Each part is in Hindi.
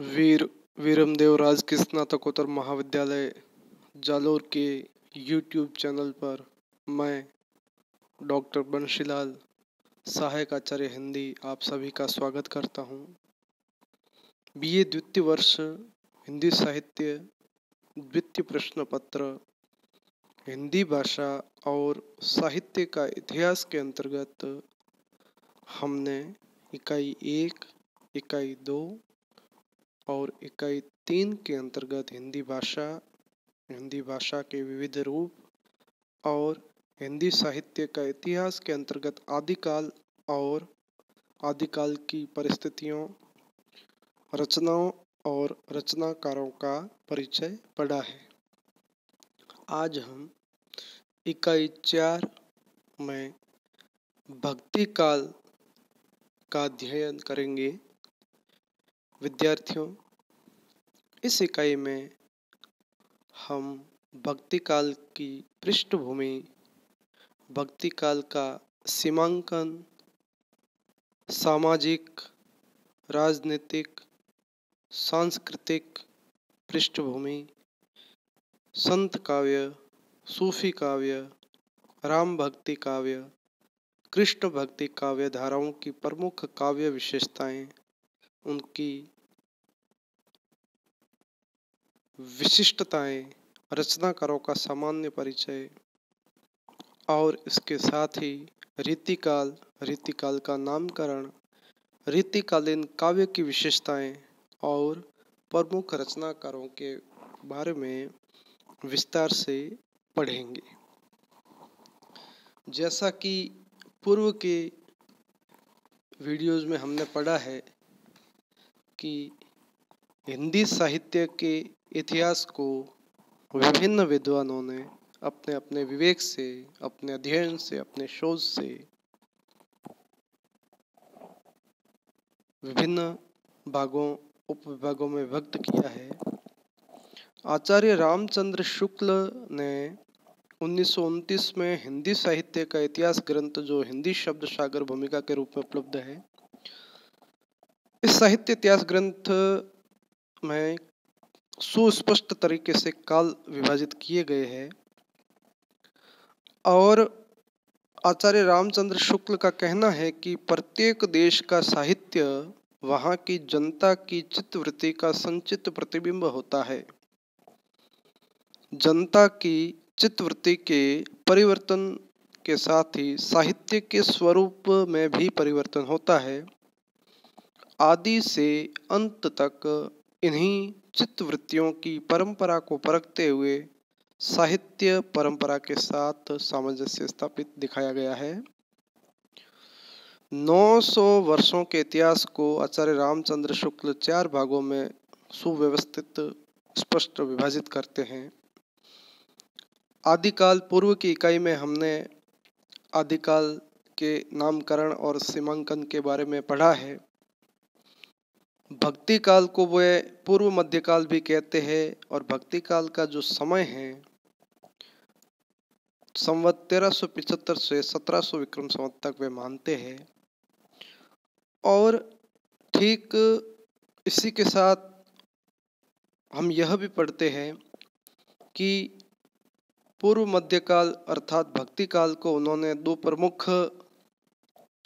वीर वीरमदेव राजकीय स्नातकोत्तर महाविद्यालय जालोर के यूट्यूब चैनल पर मैं डॉक्टर बंशीलाल सहायक आचार्य हिंदी आप सभी का स्वागत करता हूं। बीए द्वितीय वर्ष हिंदी साहित्य द्वितीय प्रश्न पत्र हिंदी भाषा और साहित्य का इतिहास के अंतर्गत हमने इकाई 1, इकाई 2 और इकाई 3 के अंतर्गत हिंदी भाषा के विविध रूप और हिंदी साहित्य का इतिहास के अंतर्गत आदिकाल और आदिकाल की परिस्थितियों, रचनाओं और रचनाकारों का परिचय पढ़ा है। आज हम इकाई 4 में भक्ति काल का अध्ययन करेंगे। विद्यार्थियों, इस इकाई में हम भक्ति काल की पृष्ठभूमि, भक्ति काल का सीमांकन, सामाजिक, राजनीतिक, सांस्कृतिक पृष्ठभूमि, संत काव्य, सूफी काव्य, राम भक्ति काव्य, कृष्ण भक्ति काव्य धाराओं की प्रमुख काव्य विशेषताएं, उनकी विशिष्टताएं, रचनाकारों का सामान्य परिचय और इसके साथ ही रीतिकाल का नामकरण, रीतिकालीन काव्य की विशेषताएं और प्रमुख रचनाकारों के बारे में विस्तार से पढ़ेंगे। जैसा कि पूर्व के वीडियोज में हमने पढ़ा है कि हिंदी साहित्य के इतिहास को विभिन्न विद्वानों ने अपने अपने विवेक से, अपने अध्ययन से, अपने शोध से विभिन्न उपविभागों में विभक्त किया है। आचार्य रामचंद्र शुक्ल ने 1929 में हिंदी साहित्य का इतिहास ग्रंथ, जो हिंदी शब्द सागर भूमिका के रूप में उपलब्ध है, इस साहित्य इतिहास ग्रंथ में सुस्पष्ट तरीके से काल विभाजित किए गए हैं और आचार्य रामचंद्र शुक्ल का कहना है कि प्रत्येक देश का साहित्य वहाँ की जनता की चित्तवृत्ति का संचित प्रतिबिंब होता है। जनता की चित्तवृत्ति के परिवर्तन के साथ ही साहित्य के स्वरूप में भी परिवर्तन होता है। आदि से अंत तक इन्हीं चित्तवृत्तियों की परंपरा को परखते हुए साहित्य परंपरा के साथ सामंजस्य स्थापित दिखाया गया है। 900 वर्षों के इतिहास को आचार्य रामचंद्र शुक्ल 4 भागों में सुव्यवस्थित स्पष्ट विभाजित करते हैं। आदिकाल पूर्व की इकाई में हमने आदिकाल के नामकरण और सीमांकन के बारे में पढ़ा है। भक्ति काल को वे पूर्व मध्यकाल भी कहते हैं और भक्ति काल का जो समय है संवत 1375 से 1700 विक्रम संवत तक वे मानते हैं। और ठीक इसी के साथ हम यह भी पढ़ते हैं कि पूर्व मध्यकाल अर्थात भक्ति काल को उन्होंने 2 प्रमुख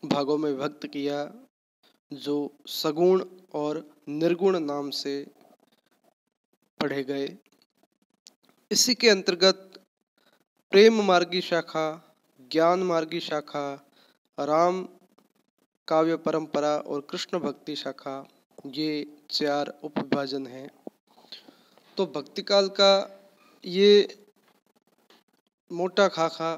भागों में विभक्त किया, जो सगुण और निर्गुण नाम से पढ़े गए। इसी के अंतर्गत प्रेम मार्गी शाखा, ज्ञान मार्गी शाखा, राम काव्य परंपरा और कृष्ण भक्ति शाखा, ये 4 उपविभाजन हैं। तो भक्ति काल का ये मोटा खाका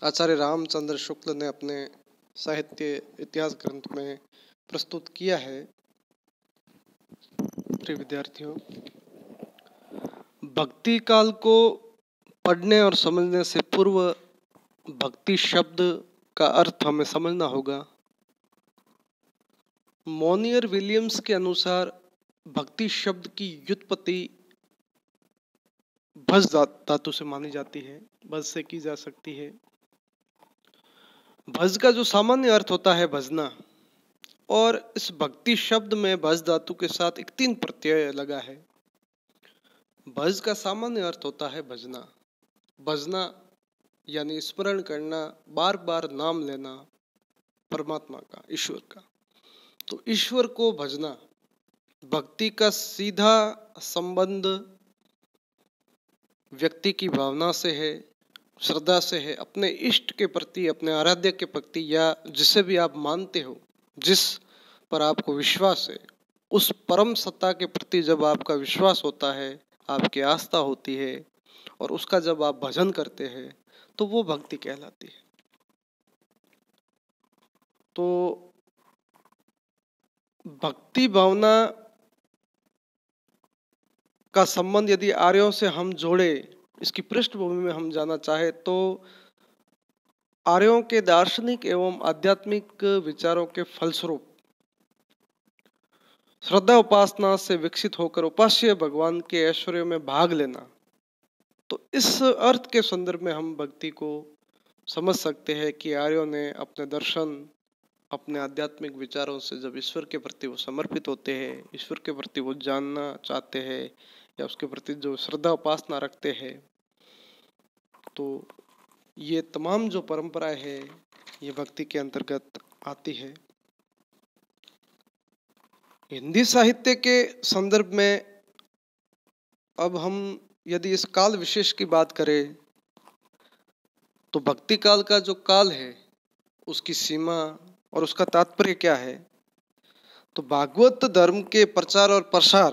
आचार्य रामचंद्र शुक्ल ने अपने साहित्य इतिहास ग्रंथ में प्रस्तुत किया है। प्रिय विद्यार्थियों, भक्ति काल को पढ़ने और समझने से पूर्व भक्ति शब्द का अर्थ हमें समझना होगा। मोनियर विलियम्स के अनुसार भक्ति शब्द की व्युत्पत्ति भज धातु से मानी जाती है, भज से की जा सकती है। भज का जो सामान्य अर्थ होता है भजना, और इस भक्ति शब्द में भज धातु के साथ एक 3 प्रत्यय लगा है। भज का सामान्य अर्थ होता है भजना। भजना यानी स्मरण करना, बार बार नाम लेना परमात्मा का, ईश्वर का। तो ईश्वर को भजना, भक्ति का सीधा संबंध व्यक्ति की भावना से है, श्रद्धा से है, अपने इष्ट के प्रति, अपने आराध्य के प्रति, या जिसे भी आप मानते हो, जिस पर आपको विश्वास है, उस परम सत्ता के प्रति जब आपका विश्वास होता है, आपकी आस्था होती है और उसका जब आप भजन करते हैं तो वो भक्ति कहलाती है। तो भक्ति भावना का संबंध यदि आर्यों से हम जोड़े, इसकी पृष्ठभूमि में हम जाना चाहे तो आर्यों के दार्शनिक एवं आध्यात्मिक विचारों के फलस्वरूप श्रद्धा उपासना से विकसित होकर उपास्य भगवान के ऐश्वर्य में भाग लेना, तो इस अर्थ के संदर्भ में हम भक्ति को समझ सकते हैं कि आर्यों ने अपने दर्शन, अपने आध्यात्मिक विचारों से जब ईश्वर के प्रति वो समर्पित होते हैं, ईश्वर के प्रति वो जानना चाहते हैं या उसके प्रति जो श्रद्धा उपासना रखते हैं, तो ये तमाम जो परंपराएं हैं ये भक्ति के अंतर्गत आती है। हिंदी साहित्य के संदर्भ में अब हम यदि इस काल विशेष की बात करें तो भक्ति काल का जो काल है उसकी सीमा और उसका तात्पर्य क्या है। तो भागवत धर्म के प्रचार और प्रसार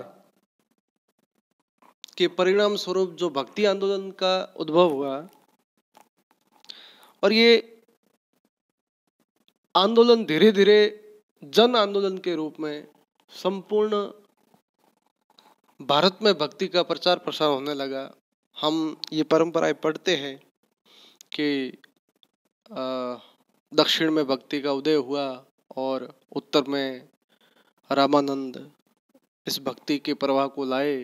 के परिणाम स्वरूप जो भक्ति आंदोलन का उद्भव हुआ और ये आंदोलन धीरे धीरे जन आंदोलन के रूप में संपूर्ण भारत में भक्ति का प्रचार प्रसार होने लगा। हम ये परंपराएं पढ़ते हैं कि दक्षिण में भक्ति का उदय हुआ और उत्तर में रामानंद इस भक्ति के प्रवाह को लाए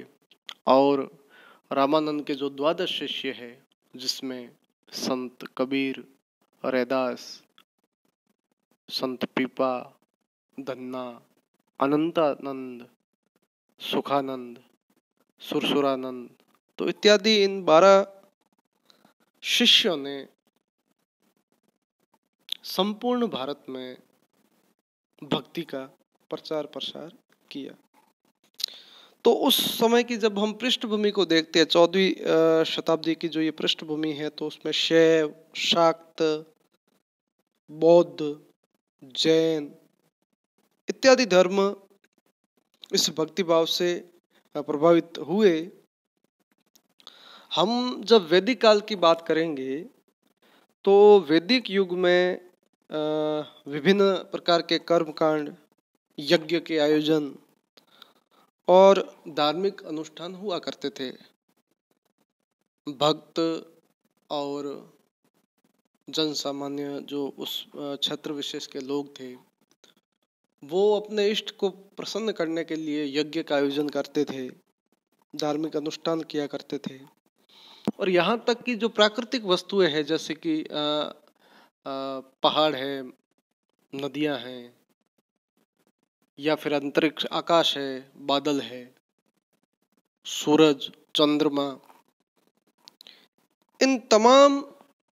और रामानंद के जो 12 शिष्य हैं जिसमें संत कबीर, रैदास, संत पीपा, धन्ना, अनंतानंद, सुखानंद, सुरसुरानंद, तो इत्यादि इन 12 शिष्यों ने संपूर्ण भारत में भक्ति का प्रचार प्रसार किया। तो उस समय की जब हम पृष्ठभूमि को देखते हैं, 14वीं शताब्दी की जो ये पृष्ठभूमि है, तो उसमें शैव, शाक्त, बौद्ध, जैन इत्यादि धर्म इस भक्ति भाव से प्रभावित हुए। हम जब वैदिक काल की बात करेंगे तो वैदिक युग में विभिन्न प्रकार के कर्मकांड, यज्ञ के आयोजन और धार्मिक अनुष्ठान हुआ करते थे। भक्त और जन सामान्य जो उस क्षेत्र विशेष के लोग थे वो अपने इष्ट को प्रसन्न करने के लिए यज्ञ का आयोजन करते थे, धार्मिक अनुष्ठान किया करते थे। और यहाँ तक कि जो प्राकृतिक वस्तुएं हैं जैसे कि पहाड़ है, नदियाँ हैं या फिर अंतरिक्ष आकाश है, बादल है, सूरज, चंद्रमा, इन तमाम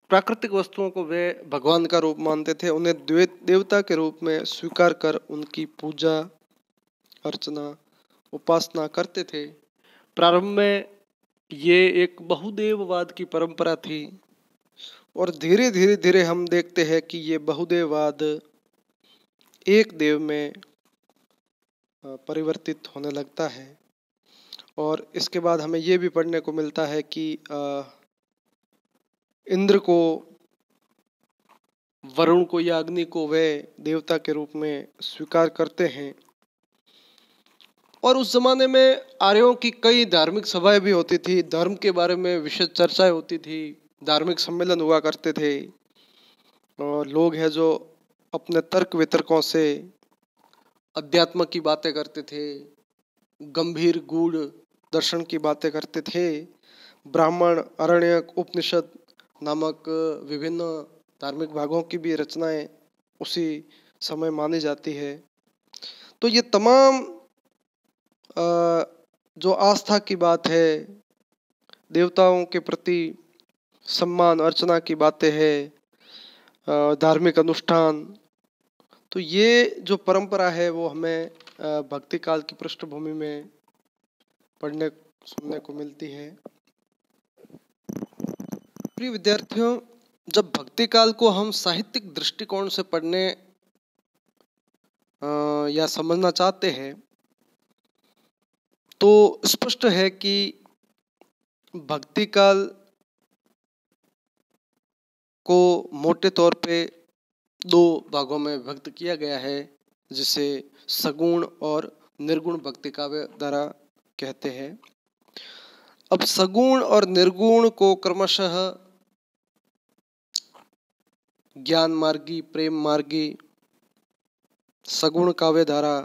प्राकृतिक वस्तुओं को वे भगवान का रूप मानते थे। उन्हें देवता के रूप में स्वीकार कर उनकी पूजा अर्चना उपासना करते थे। प्रारंभ में ये एक बहुदेववाद की परंपरा थी और धीरे धीरे धीरे हम देखते हैं कि ये बहुदेववाद एक देव में परिवर्तित होने लगता है। और इसके बाद हमें ये भी पढ़ने को मिलता है कि इंद्र को, वरुण को या अग्नि को वे देवता के रूप में स्वीकार करते हैं। और उस जमाने में आर्यों की कई धार्मिक सभाएं भी होती थी, धर्म के बारे में विशेष चर्चाएं होती थी, धार्मिक सम्मेलन हुआ करते थे और लोग हैं जो अपने तर्क वितर्कों से अध्यात्म की बातें करते थे, गंभीर गूढ़ दर्शन की बातें करते थे। ब्राह्मण, आरण्यक, उपनिषद नामक विभिन्न धार्मिक भागों की भी रचनाएं उसी समय मानी जाती है। तो ये तमाम जो आस्था की बात है, देवताओं के प्रति सम्मान अर्चना की बातें हैं, धार्मिक अनुष्ठान, तो ये जो परंपरा है वो हमें भक्ति काल की पृष्ठभूमि में पढ़ने सुनने को मिलती है। प्रिय विद्यार्थियों, जब भक्ति काल को हम साहित्यिक दृष्टिकोण से पढ़ने या समझना चाहते हैं तो स्पष्ट है कि भक्ति काल को मोटे तौर पे दो भागों में विभक्त किया गया है, जिसे सगुण और निर्गुण भक्ति काव्य धारा कहते हैं। अब सगुण और निर्गुण को क्रमशः ज्ञान मार्गी, प्रेम मार्गी, सगुण काव्य धारा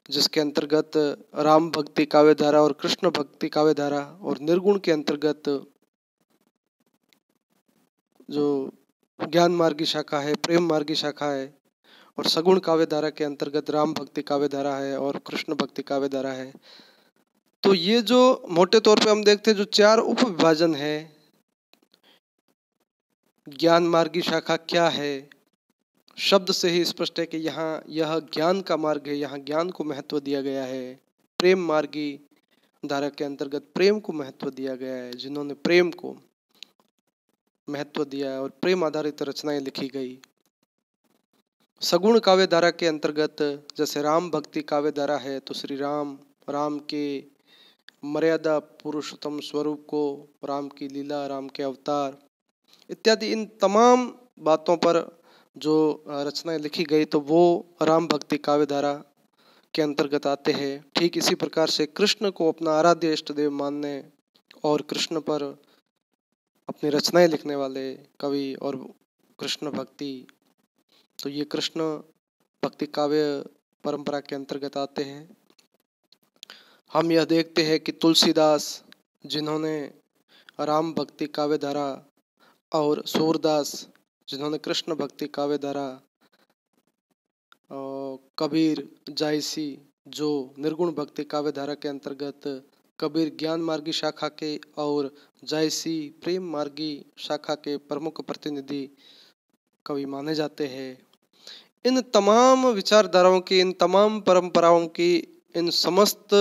जिसके अंतर्गत राम भक्ति काव्य धारा और कृष्ण भक्ति काव्य धारा, और निर्गुण के अंतर्गत जो ज्ञान मार्गी शाखा है, प्रेम मार्गी शाखा है, और सगुण काव्य धारा के अंतर्गत राम भक्ति काव्य धारा है और कृष्ण भक्ति काव्य धारा है। तो ये जो मोटे तौर पे हम देखते हैं जो चार उप विभाजन है, ज्ञान मार्गी शाखा क्या है, शब्द से ही स्पष्ट है कि यहाँ यह ज्ञान का मार्ग है, यहाँ ज्ञान को महत्व दिया गया है। प्रेम मार्गी धारा के अंतर्गत प्रेम को महत्व दिया गया है, जिन्होंने प्रेम को महत्व दिया और प्रेम आधारित रचनाएं लिखी गई। सगुण काव्य धारा के अंतर्गत जैसे राम भक्ति काव्य धारा है तो श्री राम, राम के मर्यादा पुरुषोत्तम स्वरूप को, राम की लीला, राम के अवतार इत्यादि, इन तमाम बातों पर जो रचनाएं लिखी गई तो वो राम भक्ति काव्य धारा के अंतर्गत आते हैं। ठीक इसी प्रकार से कृष्ण को अपना आराध्य इष्ट देव मानने और कृष्ण पर अपनी रचनाएं लिखने वाले कवि और कृष्ण भक्ति, तो ये कृष्ण भक्ति काव्य परंपरा के अंतर्गत आते हैं। हम यह देखते हैं कि तुलसीदास, जिन्होंने राम भक्ति काव्य धारा, और सूरदास जिन्होंने कृष्ण भक्ति काव्य धारा, कबीर, जायसी जो निर्गुण भक्ति काव्य धारा के अंतर्गत, कबीर ज्ञान मार्गी शाखा के और जायसी प्रेम मार्गी शाखा के प्रमुख प्रतिनिधि कवि माने जाते हैं। इन तमाम विचारधाराओं की, इन तमाम परंपराओं की, इन समस्त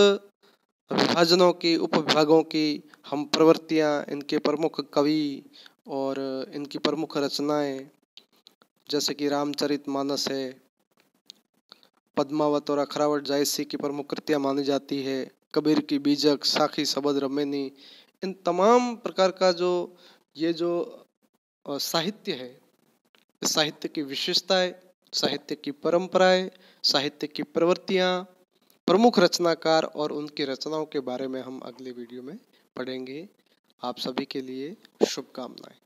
विभाजनों की, उपविभागों की हम प्रवृत्तियां, इनके प्रमुख कवि और इनकी प्रमुख रचनाएं जैसे कि रामचरितमानस है, पद्मावत और अखरावट जायसी की प्रमुख कृतियां मानी जाती है, कबीर की बीजक, साखी, सबद, रमेनी, इन तमाम प्रकार का जो ये जो साहित्य है, साहित्य की विशेषताएं, साहित्य की परंपराएं, साहित्य की प्रवृत्तियां, प्रमुख रचनाकार और उनकी रचनाओं के बारे में हम अगले वीडियो में पढ़ेंगे। आप सभी के लिए शुभकामनाएं।